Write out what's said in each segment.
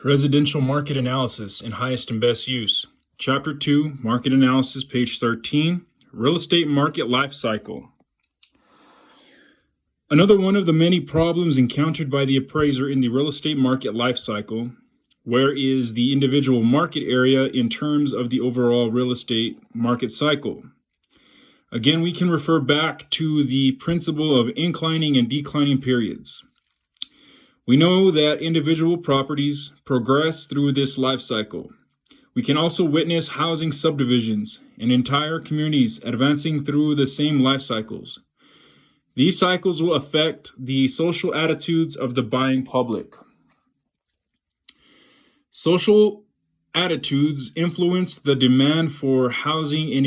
Residential Market Analysis and Highest and Best Use. Chapter 2, Market Analysis, page 13, Real Estate Market Life Cycle. Another one of the many problems encountered by the appraiser in the real estate market life cycle, where is the individual market area in terms of the overall real estate market cycle. Again, we can refer back to the principle of inclining and declining periods. We know that individual properties progress through this life cycle. We can also witness housing subdivisions and entire communities advancing through the same life cycles. These cycles will affect the social attitudes of the buying public. Social attitudes influence the demand for housing in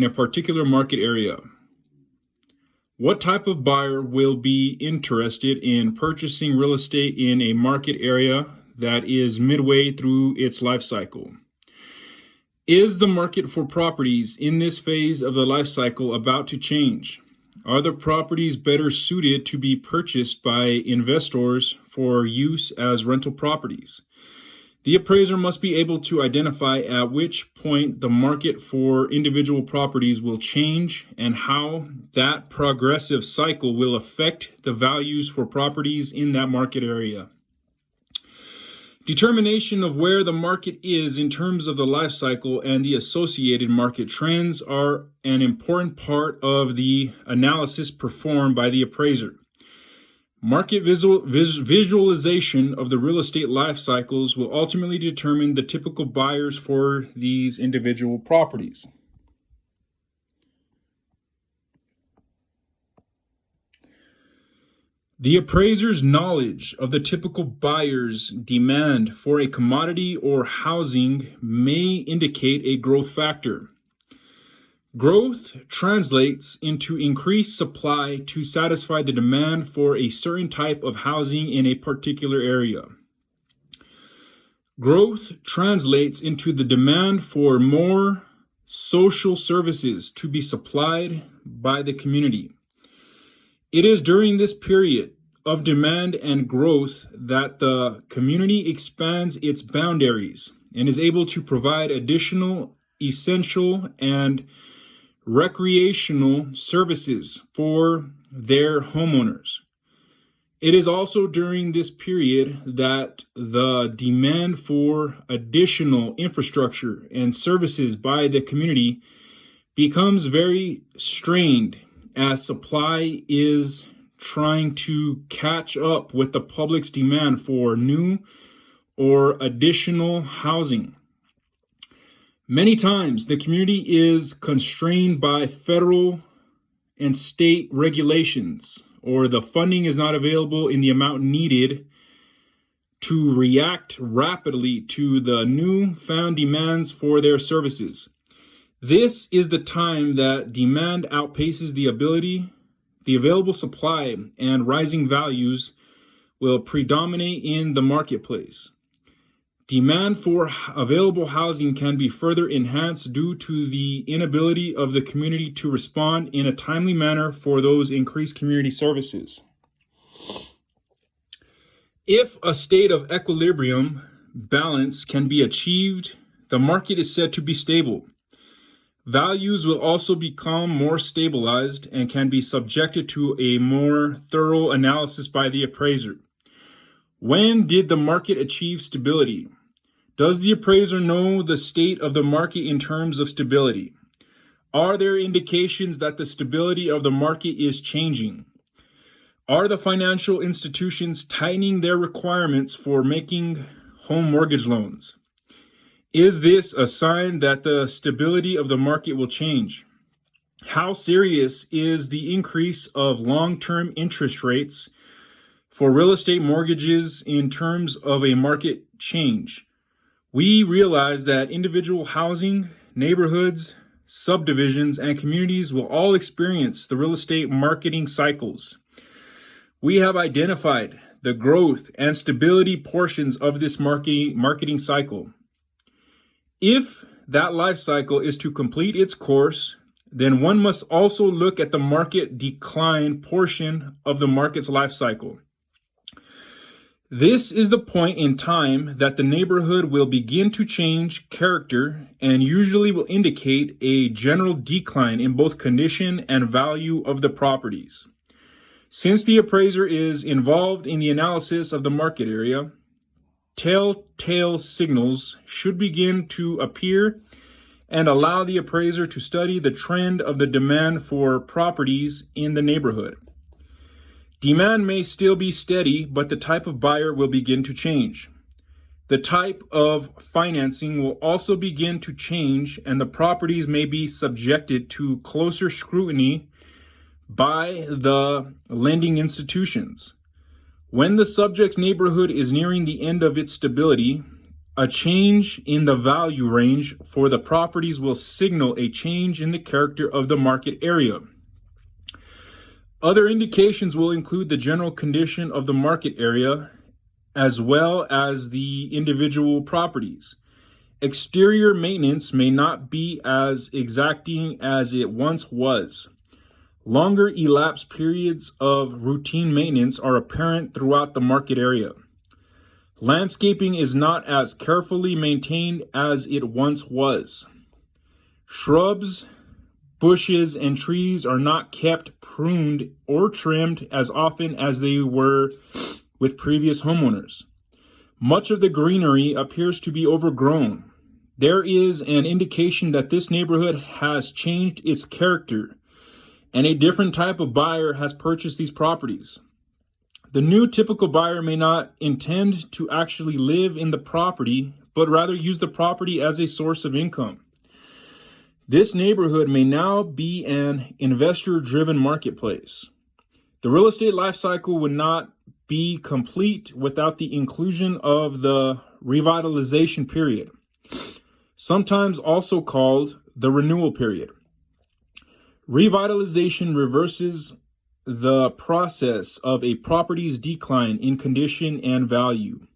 a particular market area. What type of buyer will be interested in purchasing real estate in a market area that is midway through its life cycle? Is the market for properties in this phase of the life cycle about to change? Are the properties better suited to be purchased by investors for use as rental properties? The appraiser must be able to identify at which point the market for individual properties will change and how that progressive cycle will affect the values for properties in that market area. Determination of where the market is in terms of the life cycle and the associated market trends are an important part of the analysis performed by the appraiser. Market visualization of the real estate life cycles will ultimately determine the typical buyers for these individual properties. The appraiser's knowledge of the typical buyer's demand for a commodity or housing may indicate a growth factor. Growth translates into increased supply to satisfy the demand for a certain type of housing in a particular area. Growth translates into the demand for more social services to be supplied by the community. It is during this period of demand and growth that the community expands its boundaries and is able to provide additional essential and recreational services for their homeowners. It is also during this period that the demand for additional infrastructure and services by the community becomes very strained as supply is trying to catch up with the public's demand for new or additional housing. Many times, the community is constrained by federal and state regulations, or the funding is not available in the amount needed to react rapidly to the newfound demands for their services. This is the time that demand outpaces the available supply, and rising values will predominate in the marketplace. Demand for available housing can be further enhanced due to the inability of the community to respond in a timely manner for those increased community services. If a state of equilibrium balance can be achieved, the market is said to be stable. Values will also become more stabilized and can be subjected to a more thorough analysis by the appraiser. When did the market achieve stability? Does the appraiser know the state of the market in terms of stability? Are there indications that the stability of the market is changing? Are the financial institutions tightening their requirements for making home mortgage loans? Is this a sign that the stability of the market will change? How serious is the increase of long-term interest rates for real estate mortgages in terms of a market change? We realize that individual housing, neighborhoods, subdivisions, and communities will all experience the real estate marketing cycles. We have identified the growth and stability portions of this marketing cycle. If that life cycle is to complete its course, then one must also look at the market decline portion of the market's life cycle. This is the point in time that the neighborhood will begin to change character and usually will indicate a general decline in both condition and value of the properties. Since the appraiser is involved in the analysis of the market area, telltale signals should begin to appear and allow the appraiser to study the trend of the demand for properties in the neighborhood. Demand may still be steady, but the type of buyer will begin to change. The type of financing will also begin to change, and the properties may be subjected to closer scrutiny by the lending institutions. When the subject's neighborhood is nearing the end of its stability, a change in the value range for the properties will signal a change in the character of the market area. Other indications will include the general condition of the market area as well as the individual properties. Exterior maintenance may not be as exacting as it once was. Longer elapsed periods of routine maintenance are apparent throughout the market area. Landscaping is not as carefully maintained as it once was. Shrubs, bushes, and trees are not kept pruned or trimmed as often as they were with previous homeowners. Much of the greenery appears to be overgrown. There is an indication that this neighborhood has changed its character, and a different type of buyer has purchased these properties. The new typical buyer may not intend to actually live in the property, but rather use the property as a source of income. This neighborhood may now be an investor-driven marketplace. The real estate life cycle would not be complete without the inclusion of the revitalization period, sometimes also called the renewal period. Revitalization reverses the process of a property's decline in condition and value.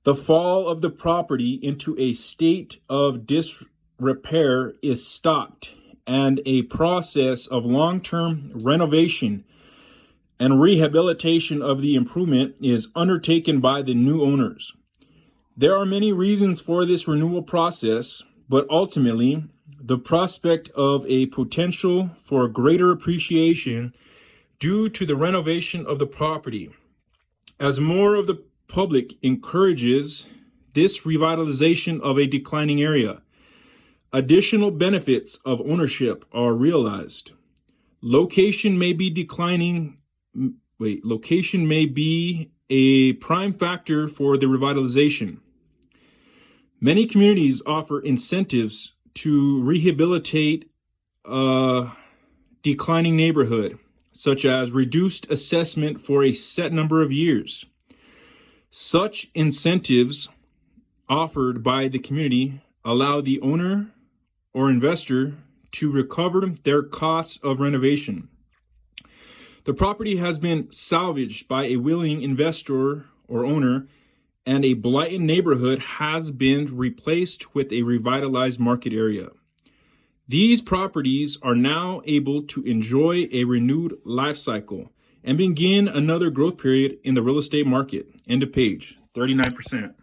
The fall of the property into a state of disrepair is stopped, and a process of long-term renovation and rehabilitation of the improvement is undertaken by the new owners. There are many reasons for this renewal process, but ultimately, the prospect of a potential for greater appreciation due to the renovation of the property. As more of the public encourages this revitalization of a declining area, additional benefits of ownership are realized. Location may be a prime factor for the revitalization. Many communities offer incentives to rehabilitate a declining neighborhood, such as reduced assessment for a set number of years. Such incentives offered by the community allow the owner or investor to recover their costs of renovation. The property has been salvaged by a willing investor or owner, and a blighted neighborhood has been replaced with a revitalized market area. These properties are now able to enjoy a renewed life cycle and begin another growth period in the real estate market. End of page, 39%.